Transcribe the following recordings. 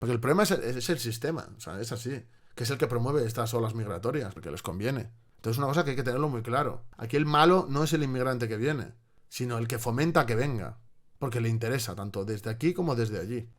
Porque el problema es el sistema, o sea, es así, que es el que promueve estas olas migratorias, porque les conviene. Entonces es una cosa que hay que tenerlo muy claro. Aquí el malo no es el inmigrante que viene, sino el que fomenta que venga, porque le interesa tanto desde aquí como desde allí.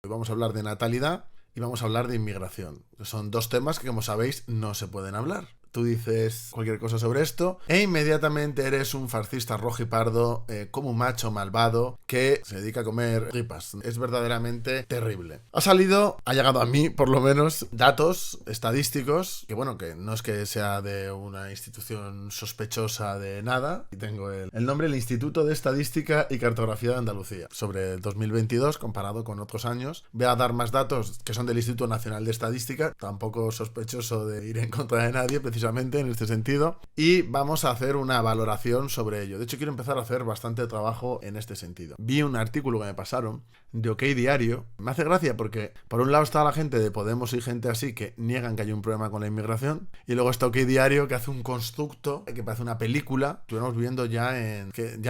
Hoy vamos a hablar de natalidad y vamos a hablar de inmigración. Son dos temas que, como sabéis, no se pueden hablar. Tú dices cualquier cosa sobre esto e inmediatamente eres un fascista rojipardo, como un macho malvado que se dedica a comer tripas. Es verdaderamente terrible. Ha llegado a mí, por lo menos, datos estadísticos, que bueno, que no es que sea de una institución sospechosa de nada. Y tengo el nombre, el Instituto de Estadística y Cartografía de Andalucía. Sobre el 2022, comparado con otros años. Voy a dar más datos que son del Instituto Nacional de Estadística, tampoco sospechoso de ir en contra de nadie, precisamente en este sentido, y vamos a hacer una valoración sobre ello. De hecho, quiero empezar a hacer bastante trabajo en este sentido. Vi un artículo que me pasaron de OK Diario. Me hace gracia porque por un lado está la gente de Podemos y gente así que niegan que hay un problema con la inmigración, y luego está OK Diario que hace un constructo que parece una película. Estuvimos viendo ya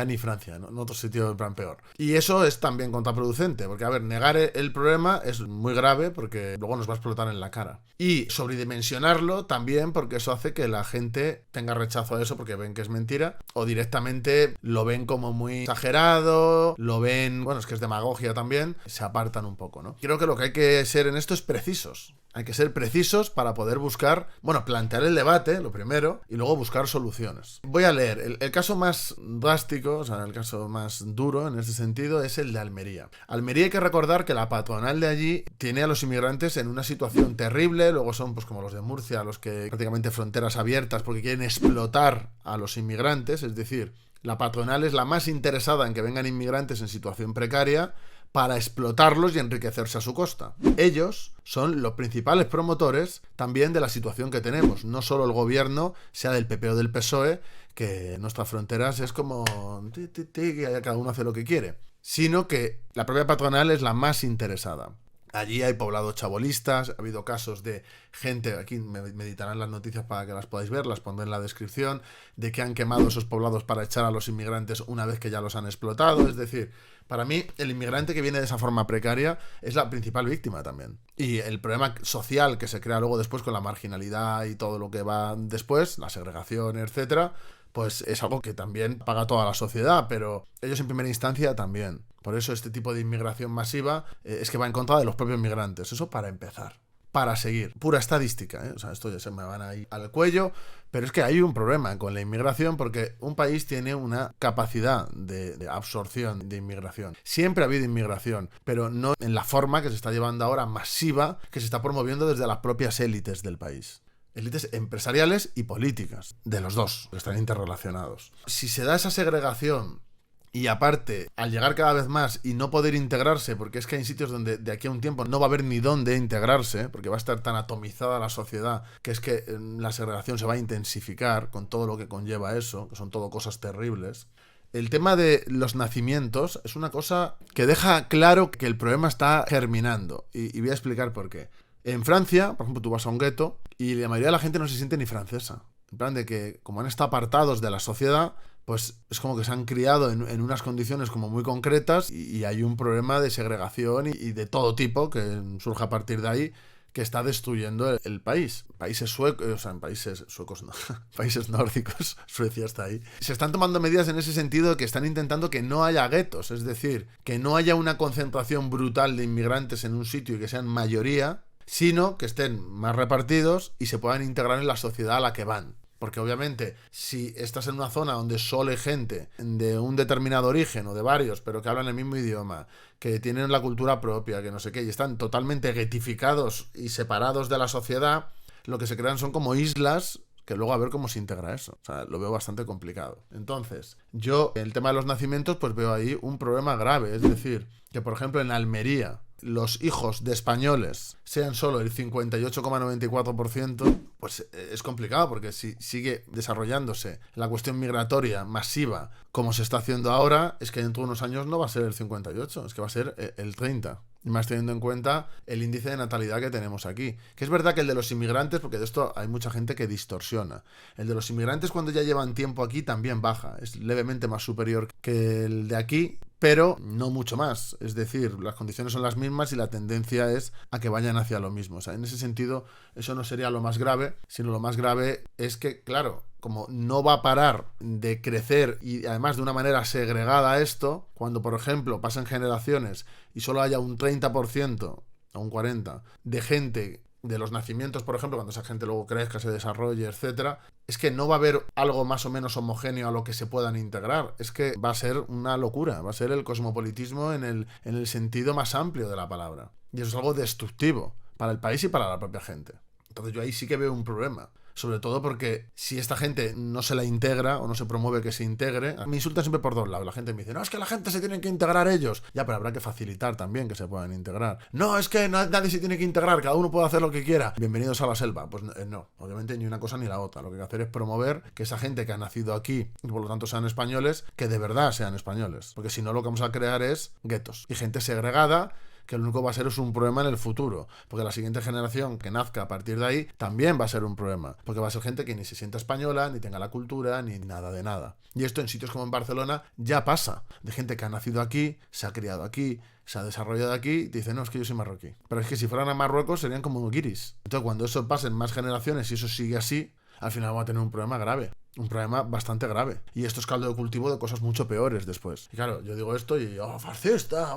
ni Francia, ¿no? En otro sitio en plan peor. Y eso es también contraproducente, porque a ver, negar el problema es muy grave porque luego nos va a explotar en la cara. Y sobredimensionarlo también, porque eso hace que la gente tenga rechazo a eso porque ven que es mentira, o directamente lo ven como muy exagerado, lo ven, bueno, es que es demagogia también, se apartan un poco, ¿no? Creo que lo que hay que ser en esto es precisos. Hay que ser precisos para poder buscar, bueno, plantear el debate, lo primero, y luego buscar soluciones. Voy a leer. El caso más drástico, o sea, el caso más duro en este sentido, es el de Almería. Almería, hay que recordar que la patronal de allí tiene a los inmigrantes en una situación terrible. Luego son, pues, como los de Murcia, los que prácticamente fronteras abiertas porque quieren explotar a los inmigrantes. Es decir, la patronal es la más interesada en que vengan inmigrantes en situación precaria para explotarlos y enriquecerse a su costa. Ellos son los principales promotores también de la situación que tenemos. No solo el gobierno, sea del PP o del PSOE, que en nuestras fronteras es como que cada uno hace lo que quiere, sino que la propia patronal es la más interesada. Allí hay poblados chabolistas, ha habido casos de gente, aquí me editarán las noticias para que las podáis ver, las pondré en la descripción, de que han quemado esos poblados para echar a los inmigrantes una vez que ya los han explotado. Es decir, para mí el inmigrante que viene de esa forma precaria es la principal víctima también. Y el problema social que se crea luego después con la marginalidad y todo lo que va después, la segregación, etcétera, pues es algo que también paga toda la sociedad, pero ellos en primera instancia también. Por eso este tipo de inmigración masiva es que va en contra de los propios migrantes. Eso para empezar. Para seguir. Pura estadística, ¿eh? O sea, esto ya se me van ahí al cuello, pero es que hay un problema con la inmigración porque un país tiene una capacidad de absorción de inmigración. Siempre ha habido inmigración, pero no en la forma que se está llevando ahora masiva, que se está promoviendo desde las propias élites del país. Élites empresariales y políticas, de los dos, que están interrelacionados. Si se da esa segregación y aparte, al llegar cada vez más y no poder integrarse, porque es que hay sitios donde de aquí a un tiempo no va a haber ni dónde integrarse, porque va a estar tan atomizada la sociedad, que es que la segregación se va a intensificar con todo lo que conlleva eso, que son todo cosas terribles. El tema de los nacimientos es una cosa que deja claro que el problema está germinando, y voy a explicar por qué. En Francia, por ejemplo, tú vas a un gueto y la mayoría de la gente no se siente ni francesa. En plan de que, como han estado apartados de la sociedad, pues es como que se han criado en unas condiciones como muy concretas y hay un problema de segregación y de todo tipo que surge a partir de ahí, que está destruyendo el país. Países suecos, o sea, en países suecos no, países nórdicos, Suecia está ahí. Se están tomando medidas en ese sentido que están intentando que no haya guetos, es decir, que no haya una concentración brutal de inmigrantes en un sitio y que sean mayoría, sino que estén más repartidos y se puedan integrar en la sociedad a la que van. Porque obviamente, si estás en una zona donde solo hay gente de un determinado origen o de varios, pero que hablan el mismo idioma, que tienen la cultura propia, que no sé qué, y están totalmente guetificados y separados de la sociedad, lo que se crean son como islas que luego a ver cómo se integra eso. O sea, lo veo bastante complicado. Entonces, yo, en el tema de los nacimientos, pues veo ahí un problema grave. Es decir, que por ejemplo en Almería los hijos de españoles sean solo el 58,94%, pues es complicado, porque si sigue desarrollándose la cuestión migratoria masiva como se está haciendo ahora, es que dentro de unos años no va a ser el 58, es que va a ser el 30. Y más teniendo en cuenta el índice de natalidad que tenemos aquí. Que es verdad que el de los inmigrantes, porque de esto hay mucha gente que distorsiona. El de los inmigrantes cuando ya llevan tiempo aquí también baja. Es levemente más superior que el de aquí, pero no mucho más. Es decir, las condiciones son las mismas y la tendencia es a que vayan hacia lo mismo. O sea, en ese sentido, eso no sería lo más grave, sino lo más grave es que, claro, como no va a parar de crecer y además de una manera segregada esto, cuando por ejemplo pasen generaciones y solo haya un 30% o un 40% de gente de los nacimientos, por ejemplo, cuando esa gente luego crezca, se desarrolle, etcétera, es que no va a haber algo más o menos homogéneo a lo que se puedan integrar. Es que va a ser una locura, va a ser el cosmopolitismo en el sentido más amplio de la palabra. Y eso es algo destructivo para el país y para la propia gente. Entonces yo ahí sí que veo un problema. Sobre todo porque si esta gente no se la integra o no se promueve que se integre, me insultan siempre por dos lados. La gente me dice, no, es que la gente se tiene que integrar ellos. Ya, pero habrá que facilitar también que se puedan integrar. No, es que nadie se tiene que integrar, cada uno puede hacer lo que quiera. Bienvenidos a la selva. Pues no, obviamente ni una cosa ni la otra. Lo que hay que hacer es promover que esa gente que ha nacido aquí y por lo tanto sean españoles, que de verdad sean españoles. Porque si no, lo que vamos a crear es guetos y gente segregada, que lo único va a ser es un problema en el futuro, porque la siguiente generación que nazca a partir de ahí también va a ser un problema, porque va a ser gente que ni se sienta española, ni tenga la cultura, ni nada de nada. Y esto en sitios como en Barcelona ya pasa, de gente que ha nacido aquí, se ha criado aquí, se ha desarrollado aquí, y te dice, no, es que yo soy marroquí. Pero es que si fueran a Marruecos serían como guiris. Entonces cuando eso pase en más generaciones y eso sigue así, al final vamos a tener un problema grave. Un problema bastante grave. Y esto es caldo de cultivo de cosas mucho peores después. Y claro, yo digo esto y fascista.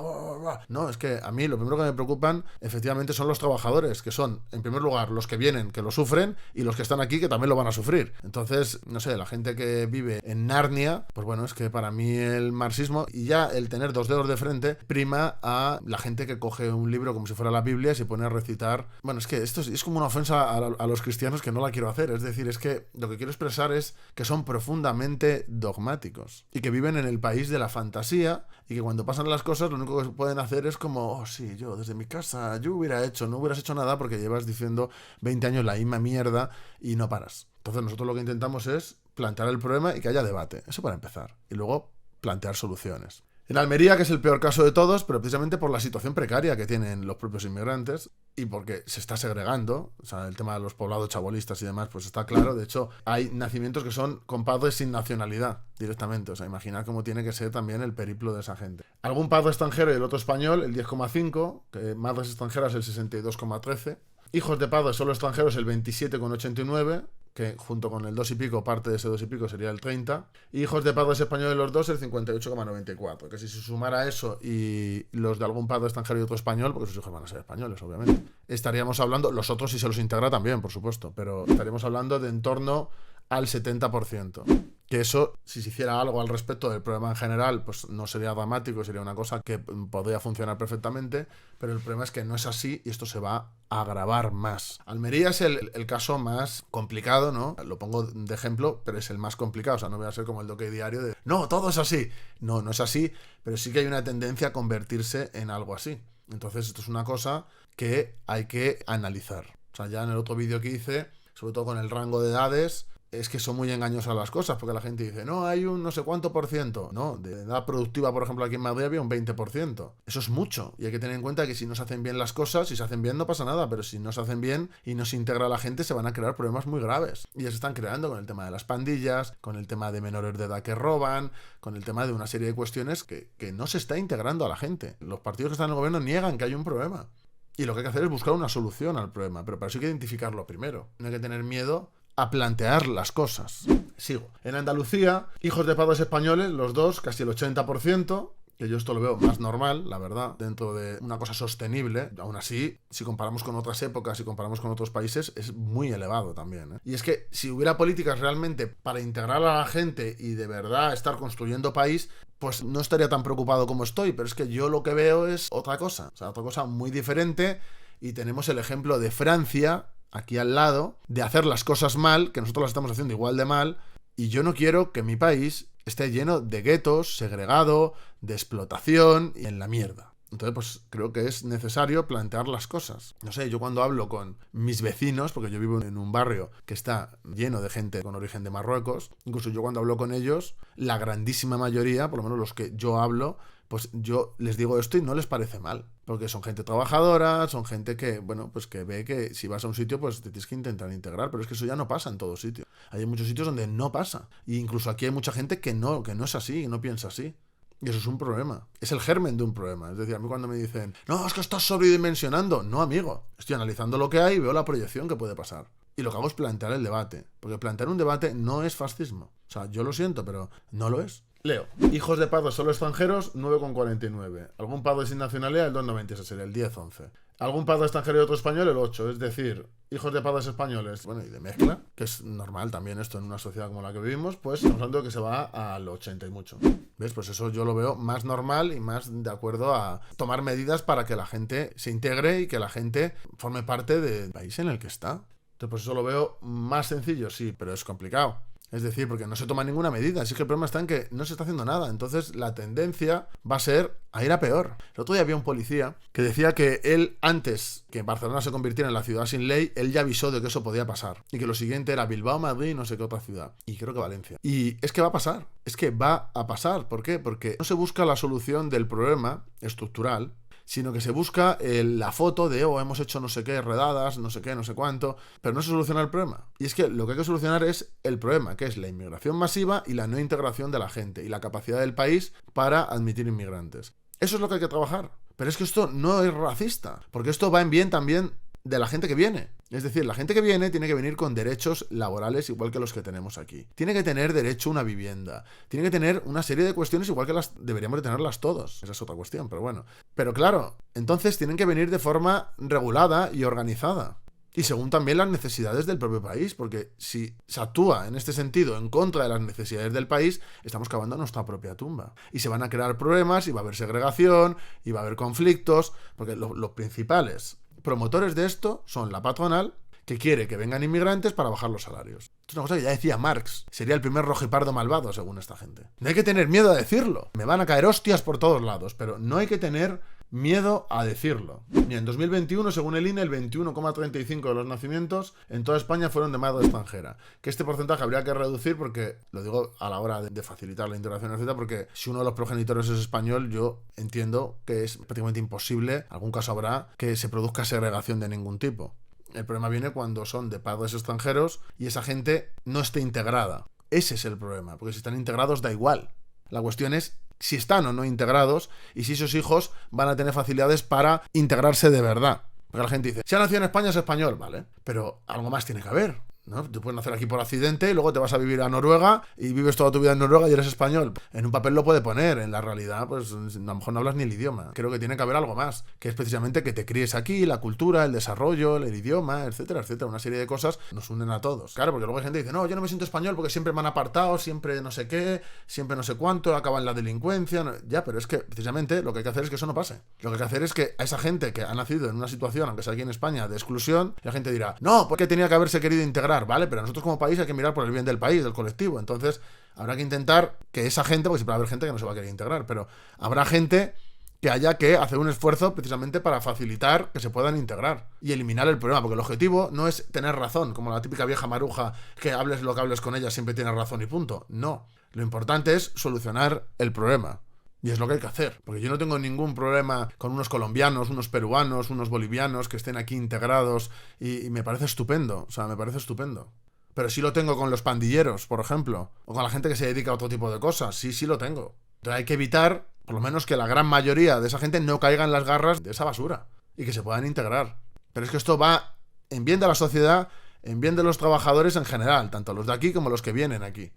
No, es que a mí lo primero que me preocupan efectivamente son los trabajadores, que son, en primer lugar, los que vienen, que lo sufren, y los que están aquí, que también lo van a sufrir. Entonces, no sé, la gente que vive en Narnia, pues bueno, es que para mí el marxismo y ya el tener dos dedos de frente prima a la gente que coge un libro como si fuera la Biblia y se pone a recitar. Bueno, es que esto es como una ofensa a los cristianos que no la quiero hacer. Es decir, es que lo que quiero expresar es que son profundamente dogmáticos y que viven en el país de la fantasía y que cuando pasan las cosas lo único que pueden hacer es como, oh sí, yo desde mi casa, yo no hubieras hecho nada porque llevas diciendo 20 años la misma mierda y no paras. Entonces nosotros lo que intentamos es plantear el problema y que haya debate, eso para empezar, y luego plantear soluciones. En Almería, que es el peor caso de todos, pero precisamente por la situación precaria que tienen los propios inmigrantes y porque se está segregando, o sea, el tema de los poblados chabolistas y demás, pues está claro. De hecho, hay nacimientos que son con padres sin nacionalidad directamente. O sea, imaginad cómo tiene que ser también el periplo de esa gente. Algún padre extranjero y el otro español, el 10,5, que madres extranjeras el 62,13. Hijos de padres solo extranjeros el 27,89, que junto con el 2 y pico, parte de ese 2 y pico sería el 30. Y hijos de padres españoles los dos el 58,94. Que si se sumara eso y los de algún padre extranjero y otro español, porque sus hijos van a ser españoles, obviamente, estaríamos hablando, los otros si se los integra también, por supuesto, pero estaríamos hablando de en torno al 70%. Que eso, si se hiciera algo al respecto del problema en general, pues no sería dramático, sería una cosa que podría funcionar perfectamente, pero el problema es que no es así y esto se va a agravar más. Almería es el caso más complicado, ¿no? Lo pongo de ejemplo, pero es el más complicado, o sea, no voy a ser como el Doque Diario de no, todo es así. No, no es así, pero sí que hay una tendencia a convertirse en algo así. Entonces esto es una cosa que hay que analizar. O sea, ya en el otro vídeo que hice, sobre todo con el rango de edades, es que son muy engañosas las cosas, porque la gente dice, no, hay un no sé cuánto por ciento. No, de edad productiva, por ejemplo, aquí en Madrid había un 20%. Eso es mucho. Y hay que tener en cuenta que si no se hacen bien las cosas, si se hacen bien no pasa nada, pero si no se hacen bien y no se integra a la gente, se van a crear problemas muy graves. Y ya se están creando con el tema de las pandillas, con el tema de menores de edad que roban, con el tema de una serie de cuestiones que no se está integrando a la gente. Los partidos que están en el gobierno niegan que hay un problema. Y lo que hay que hacer es buscar una solución al problema, pero para eso hay que identificarlo primero. No hay que tener miedo a plantear las cosas. Sigo. En Andalucía, hijos de padres españoles, los dos, casi el 80%, que yo esto lo veo más normal, la verdad, dentro de una cosa sostenible. Aún así, si comparamos con otras épocas, si comparamos con otros países, es muy elevado también, ¿eh? Y es que si hubiera políticas realmente para integrar a la gente y de verdad estar construyendo país, pues no estaría tan preocupado como estoy, pero es que yo lo que veo es otra cosa, o sea, otra cosa muy diferente, y tenemos el ejemplo de Francia, aquí al lado, de hacer las cosas mal, que nosotros las estamos haciendo igual de mal, y yo no quiero que mi país esté lleno de guetos, segregado, de explotación y en la mierda. Entonces, pues creo que es necesario plantear las cosas. No sé, yo cuando hablo con mis vecinos, porque yo vivo en un barrio que está lleno de gente con origen de Marruecos, incluso yo cuando hablo con ellos, la grandísima mayoría, por lo menos los que yo hablo, pues yo les digo esto y no les parece mal. Porque son gente trabajadora, son gente que, bueno, pues que ve que si vas a un sitio, pues te tienes que intentar integrar. Pero es que eso ya no pasa en todos sitios. Hay muchos sitios donde no pasa. E incluso aquí hay mucha gente que no es así, que no piensa así. Y eso es un problema. Es el germen de un problema. Es decir, a mí cuando me dicen, no, es que estás sobredimensionando. No, amigo. Estoy analizando lo que hay y veo la proyección que puede pasar. Y lo que hago es plantear el debate. Porque plantear un debate no es fascismo. O sea, yo lo siento, pero no lo es. Leo. Hijos de padres solo extranjeros, 9,49. Algún padre sin nacionalidad, el 2,90. Ese sería el 10,11. Algún padre extranjero y otro español, el 8. Es decir, hijos de padres españoles, bueno, y de mezcla, que es normal también esto en una sociedad como la que vivimos, pues estamos hablando de que se va al 80 y mucho. ¿Ves? Pues eso yo lo veo más normal y más de acuerdo a tomar medidas para que la gente se integre y que la gente forme parte del país en el que está. Entonces, pues eso lo veo más sencillo, sí, pero es complicado. Es decir, porque no se toma ninguna medida. Así que el problema está en que no se está haciendo nada. Entonces la tendencia va a ser a ir a peor. El otro día había un policía que decía que él, antes que Barcelona se convirtiera en la ciudad sin ley, él ya avisó de que eso podía pasar. Y que lo siguiente era Bilbao, Madrid y no sé qué otra ciudad. Y creo que Valencia. Y es que va a pasar. Es que va a pasar. ¿Por qué? Porque no se busca la solución del problema estructural, sino que se busca la foto de, hemos hecho no sé qué, redadas, no sé qué, no sé cuánto, pero no se soluciona el problema. Y es que lo que hay que solucionar es el problema, que es la inmigración masiva y la no integración de la gente, y la capacidad del país para admitir inmigrantes. Eso es lo que hay que trabajar. Pero es que esto no es racista, porque esto va en bien también de la gente que viene. Es decir, la gente que viene tiene que venir con derechos laborales igual que los que tenemos aquí. Tiene que tener derecho a una vivienda. Tiene que tener una serie de cuestiones igual que las deberíamos de tenerlas todos. Esa es otra cuestión, pero bueno. Pero claro, entonces tienen que venir de forma regulada y organizada. Y según también las necesidades del propio país, porque si se actúa en este sentido en contra de las necesidades del país, estamos cavando nuestra propia tumba. Y se van a crear problemas, y va a haber segregación, y va a haber conflictos, porque los principales promotores de esto son la patronal, que quiere que vengan inmigrantes para bajar los salarios. Esto es una cosa que ya decía Marx. Sería el primer rojipardo malvado, según esta gente. No hay que tener miedo a decirlo. Me van a caer hostias por todos lados, pero no hay que tener miedo a decirlo. Mira, en 2021, según el INE, el 21,35% de los nacimientos en toda España fueron de madre extranjera. Que este porcentaje habría que reducir porque, lo digo a la hora de facilitar la integración, etcétera, porque si uno de los progenitores es español, yo entiendo que es prácticamente imposible, algún caso habrá, que se produzca segregación de ningún tipo. El problema viene cuando son de padres extranjeros y esa gente no esté integrada. Ese es el problema, porque si están integrados da igual. La cuestión es si están o no integrados y si esos hijos van a tener facilidades para integrarse de verdad. Porque la gente dice, si ha nacido en España es español, vale, pero algo más tiene que haber, ¿no? Tú puedes nacer aquí por accidente y luego te vas a vivir a Noruega y vives toda tu vida en Noruega y eres español. En un papel lo puede poner, en la realidad pues a lo mejor no hablas ni el idioma. Creo que tiene que haber algo más, que es precisamente que te críes aquí, la cultura, el desarrollo, el idioma, etcétera, etcétera. Una serie de cosas nos unen a todos. Claro, porque luego hay gente que dice, no, yo no me siento español porque siempre me han apartado, siempre no sé qué, siempre no sé cuánto, acaba en la delincuencia. No. Ya, pero es que precisamente lo que hay que hacer es que eso no pase. Lo que hay que hacer es que a esa gente que ha nacido en una situación, aunque sea aquí en España, de exclusión, la gente dirá, no, porque tenía que haberse querido integrar, ¿vale? Pero nosotros como país hay que mirar por el bien del país, del colectivo. Entonces habrá que intentar que esa gente, porque siempre va a haber gente que no se va a querer integrar, pero habrá gente que haya que hacer un esfuerzo precisamente para facilitar que se puedan integrar y eliminar el problema, porque el objetivo no es tener razón, como la típica vieja maruja que hables lo que hables con ella siempre tienes razón y punto. No, lo importante es solucionar el problema. Y es lo que hay que hacer, porque yo no tengo ningún problema con unos colombianos, unos peruanos, unos bolivianos que estén aquí integrados y me parece estupendo, o sea, me parece estupendo. Pero sí lo tengo con los pandilleros, por ejemplo, o con la gente que se dedica a otro tipo de cosas, sí lo tengo. Entonces hay que evitar, por lo menos, que la gran mayoría de esa gente no caiga en las garras de esa basura y que se puedan integrar. Pero es que esto va en bien de la sociedad, en bien de los trabajadores en general, tanto los de aquí como los que vienen aquí.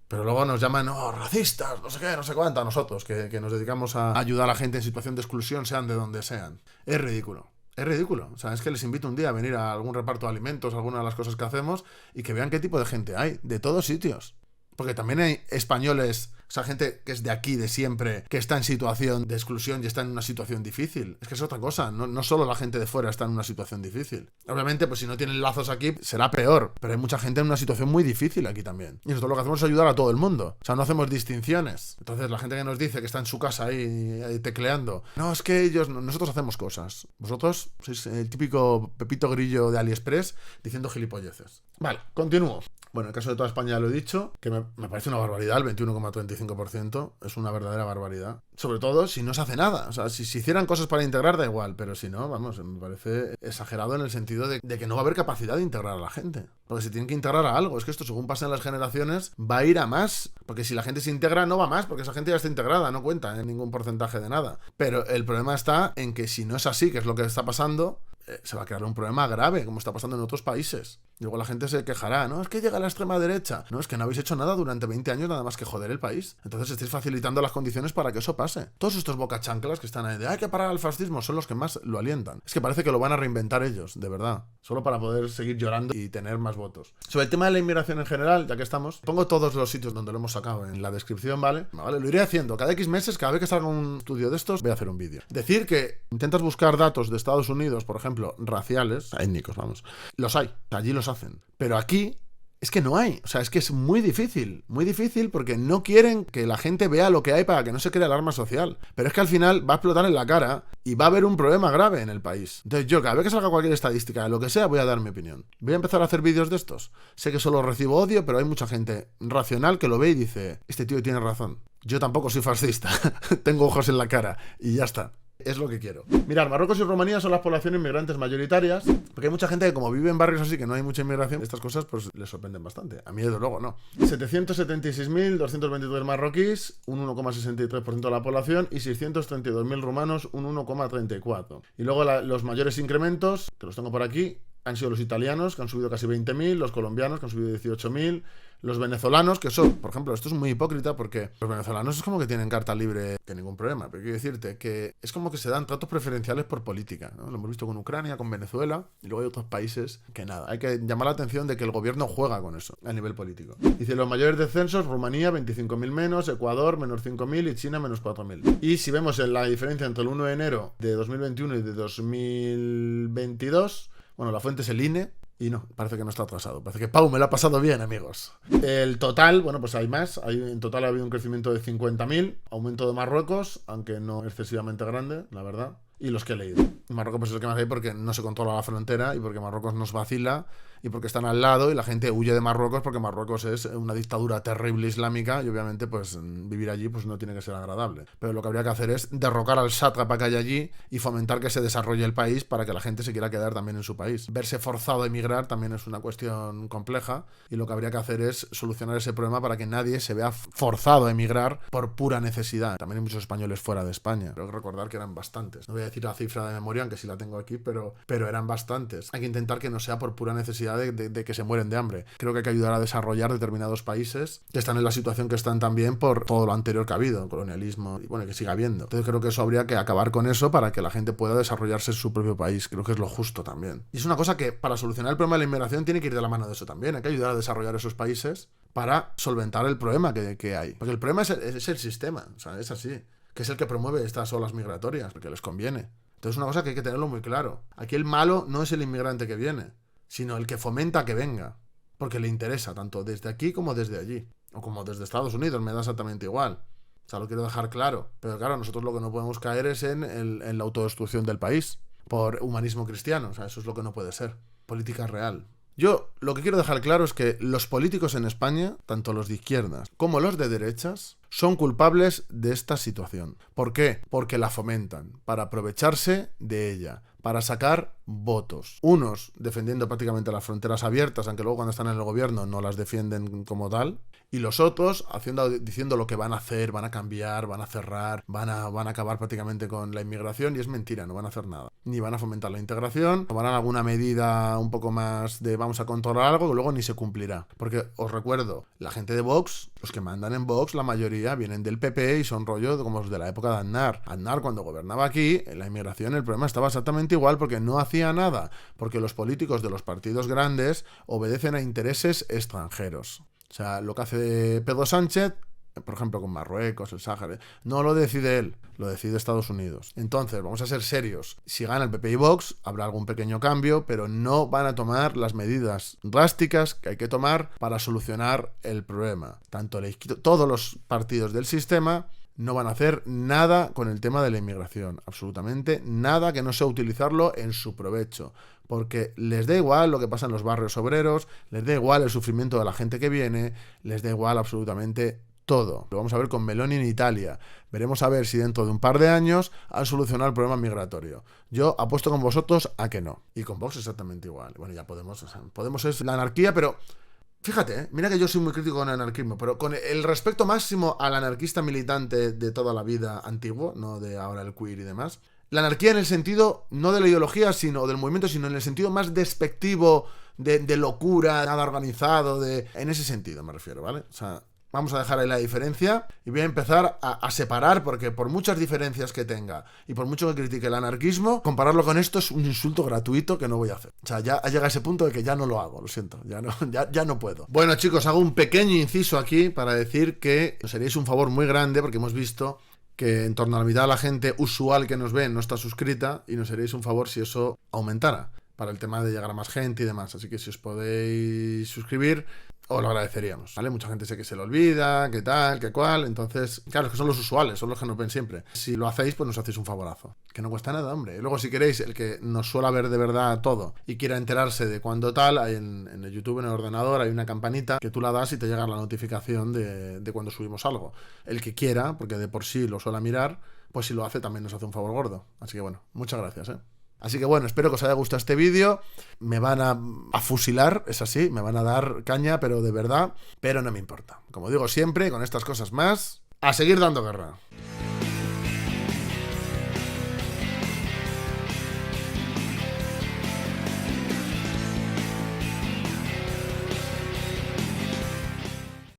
Pero luego nos llaman, racistas, no sé qué, no sé cuánto, a nosotros, que nos dedicamos a ayudar a la gente en situación de exclusión, sean de donde sean. Es ridículo. Es ridículo. O sea, es que les invito un día a venir a algún reparto de alimentos, alguna de las cosas que hacemos, y que vean qué tipo de gente hay, de todos sitios. Porque también hay españoles, o sea, gente que es de aquí, de siempre, que está en situación de exclusión y está en una situación difícil. Es que es otra cosa, no solo la gente de fuera está en una situación difícil. Obviamente, pues si no tienen lazos aquí, será peor, pero hay mucha gente en una situación muy difícil aquí también. Y nosotros lo que hacemos es ayudar a todo el mundo. O sea, no hacemos distinciones. Entonces, la gente que nos dice que está en su casa ahí tecleando, no, es que nosotros hacemos cosas. Vosotros sois el típico Pepito Grillo de AliExpress diciendo gilipolleces. Vale, continúo. Bueno, en el caso de toda España ya lo he dicho, que me parece una barbaridad el 21,35%. 95% es una verdadera barbaridad. Sobre todo si no se hace nada. O sea, si se hicieran cosas para integrar, da igual. Pero si no, vamos, me parece exagerado en el sentido de que no va a haber capacidad de integrar a la gente. Porque se tienen que integrar a algo. Es que esto, según pasen las generaciones, va a ir a más. Porque si la gente se integra, no va más. Porque esa gente ya está integrada, no cuenta en ningún porcentaje de nada. Pero el problema está en que si no es así, que es lo que está pasando, se va a crear un problema grave, como está pasando en otros países. Luego la gente se quejará, no, es que llega la extrema derecha. No, es que no habéis hecho nada durante 20 años nada más que joder el país. Entonces estáis facilitando las condiciones para que eso pase. Todos estos bocachanclas que están ahí de hay que parar al fascismo son los que más lo alientan. Es que parece que lo van a reinventar ellos, de verdad. Solo para poder seguir llorando y tener más votos. Sobre el tema de la inmigración en general, ya que estamos, pongo todos los sitios donde lo hemos sacado en la descripción, ¿vale? Vale, lo iré haciendo. Cada X meses, cada vez que salga un estudio de estos, voy a hacer un vídeo. Decir que intentas buscar datos de Estados Unidos, por ejemplo, raciales, étnicos, vamos. Los hay, allí los hacen. Pero aquí es que no hay. O sea, es que es muy difícil porque no quieren que la gente vea lo que hay para que no se cree alarma social. Pero es que al final va a explotar en la cara y va a haber un problema grave en el país. Entonces yo, cada vez que salga cualquier estadística de lo que sea, voy a dar mi opinión. Voy a empezar a hacer vídeos de estos. Sé que solo recibo odio, pero hay mucha gente racional que lo ve y dice, este tío tiene razón. Yo tampoco soy fascista. Tengo ojos en la cara y ya está. Es lo que quiero. Mirad, Marruecos y Rumanía son las poblaciones migrantes mayoritarias, porque hay mucha gente que como vive en barrios así que no hay mucha inmigración, estas cosas pues les sorprenden bastante. A mí desde luego no. 776.223 marroquíes, un 1,63% de la población, y 632.000 rumanos, un 1,34%. Y luego los mayores incrementos, que los tengo por aquí, han sido los italianos, que han subido casi 20.000, los colombianos, que han subido 18.000, los venezolanos, que son, por ejemplo, esto es muy hipócrita porque los venezolanos es como que tienen carta libre de ningún problema, pero quiero decirte que es como que se dan tratos preferenciales por política, ¿no? Lo hemos visto con Ucrania, con Venezuela, y luego hay otros países que nada. Hay que llamar la atención de que el gobierno juega con eso a nivel político. Dice, los mayores descensos, Rumanía 25.000 menos, Ecuador menos 5.000 y China menos 4.000. Y si vemos en la diferencia entre el 1 de enero de 2021 y de 2022, bueno, la fuente es el INE, y no, parece que no está atrasado. Parece que Pau me lo ha pasado bien, amigos. El total, bueno, pues hay más. En total ha habido un crecimiento de 50.000. Aumento de Marruecos, aunque no excesivamente grande, la verdad. Y los que he leído. Marruecos pues es el que más hay porque no se controla la frontera y porque Marruecos nos vacila y porque están al lado y la gente huye de Marruecos porque Marruecos es una dictadura terrible islámica y obviamente pues vivir allí pues no tiene que ser agradable. Pero lo que habría que hacer es derrocar al sátrapa que hay allí y fomentar que se desarrolle el país para que la gente se quiera quedar también en su país. Verse forzado a emigrar también es una cuestión compleja y lo que habría que hacer es solucionar ese problema para que nadie se vea forzado a emigrar por pura necesidad. También hay muchos españoles fuera de España. Tengo que recordar que eran bastantes. No voy a decir la cifra de memoria, aunque sí la tengo aquí, pero eran bastantes. Hay que intentar que no sea por pura necesidad de que se mueren de hambre. Creo que hay que ayudar a desarrollar determinados países que están en la situación que están también por todo lo anterior que ha habido, colonialismo, y bueno, que siga habiendo. Entonces creo que eso habría que acabar con eso para que la gente pueda desarrollarse en su propio país. Creo que es lo justo también. Y es una cosa que para solucionar el problema de la inmigración tiene que ir de la mano de eso también. Hay que ayudar a desarrollar esos países para solventar el problema que hay. Porque el problema es el sistema, o sea, es así, que es el que promueve estas olas migratorias, porque les conviene. Entonces es una cosa que hay que tenerlo muy claro. Aquí el malo no es el inmigrante que viene, sino el que fomenta que venga, porque le interesa, tanto desde aquí como desde allí, o como desde Estados Unidos, me da exactamente igual. O sea, lo quiero dejar claro. Pero claro, nosotros lo que no podemos caer es en la autodestrucción del país, por humanismo cristiano. O sea, eso es lo que no puede ser. Política real. Yo lo que quiero dejar claro es que los políticos en España, tanto los de izquierdas como los de derechas, son culpables de esta situación. ¿Por qué? Porque la fomentan, para aprovecharse de ella, para sacar votos. Unos defendiendo prácticamente las fronteras abiertas, aunque luego cuando están en el gobierno no las defienden como tal. Y los otros diciendo lo que van a hacer, van a cambiar, van a cerrar, van a acabar prácticamente con la inmigración, y es mentira, no van a hacer nada. Ni van a fomentar la integración, tomarán alguna medida un poco más de vamos a controlar algo que luego ni se cumplirá. Porque os recuerdo, la gente de Vox, los que mandan en Vox, la mayoría vienen del PP y son rollo como los de la época de Aznar. Aznar, cuando gobernaba aquí, en la inmigración el problema estaba exactamente igual porque no hacía nada. Porque los políticos de los partidos grandes obedecen a intereses extranjeros. O sea, lo que hace Pedro Sánchez, por ejemplo, con Marruecos, el Sáhara, no lo decide él, lo decide Estados Unidos. Entonces, vamos a ser serios. Si gana el PP y Vox, habrá algún pequeño cambio, pero no van a tomar las medidas drásticas que hay que tomar para solucionar el problema. Todos los partidos del sistema no van a hacer nada con el tema de la inmigración. Absolutamente nada que no sea utilizarlo en su provecho. Porque les da igual lo que pasa en los barrios obreros, les da igual el sufrimiento de la gente que viene, les da igual absolutamente todo. Lo vamos a ver con Meloni en Italia. Veremos a ver si dentro de un par de años han solucionado el problema migratorio. Yo apuesto con vosotros a que no. Y con Vox exactamente igual. Bueno, ya Podemos, Podemos es la anarquía, pero fíjate, mira que yo soy muy crítico con el anarquismo, pero con el respeto máximo al anarquista militante de toda la vida antiguo, no de ahora el queer y demás. La anarquía en el sentido, no de la ideología o del movimiento, sino en el sentido más despectivo de locura, nada organizado, en ese sentido me refiero, ¿vale? O sea, vamos a dejar ahí la diferencia y voy a empezar a separar, porque por muchas diferencias que tenga y por mucho que critique el anarquismo, compararlo con esto es un insulto gratuito que no voy a hacer. O sea, ya llega a ese punto de que ya no lo hago, lo siento, ya no puedo. Bueno, chicos, hago un pequeño inciso aquí para decir que os haréis un favor muy grande, porque hemos visto que en torno a la mitad de la gente usual que nos ve no está suscrita, y nos haréis un favor si eso aumentara, para el tema de llegar a más gente y demás. Así que si os podéis suscribir, os lo agradeceríamos, ¿vale? Mucha gente sé que se lo olvida, que tal, que cual. Entonces, claro, es que son los usuales, son los que nos ven siempre. Si lo hacéis, pues nos hacéis un favorazo. Que no cuesta nada, hombre. Y luego, si queréis, el que nos suela ver de verdad todo y quiera enterarse de cuándo tal, hay en el YouTube, en el ordenador, hay una campanita que tú la das y te llega la notificación de cuando subimos algo. El que quiera, porque de por sí lo suele mirar, pues si lo hace también nos hace un favor gordo. Así que bueno, muchas gracias, ¿eh? Así que bueno, espero que os haya gustado este vídeo. Me van a fusilar, es así, me van a dar caña, pero de verdad, pero no me importa. Como digo siempre, con estas cosas más, a seguir dando guerra.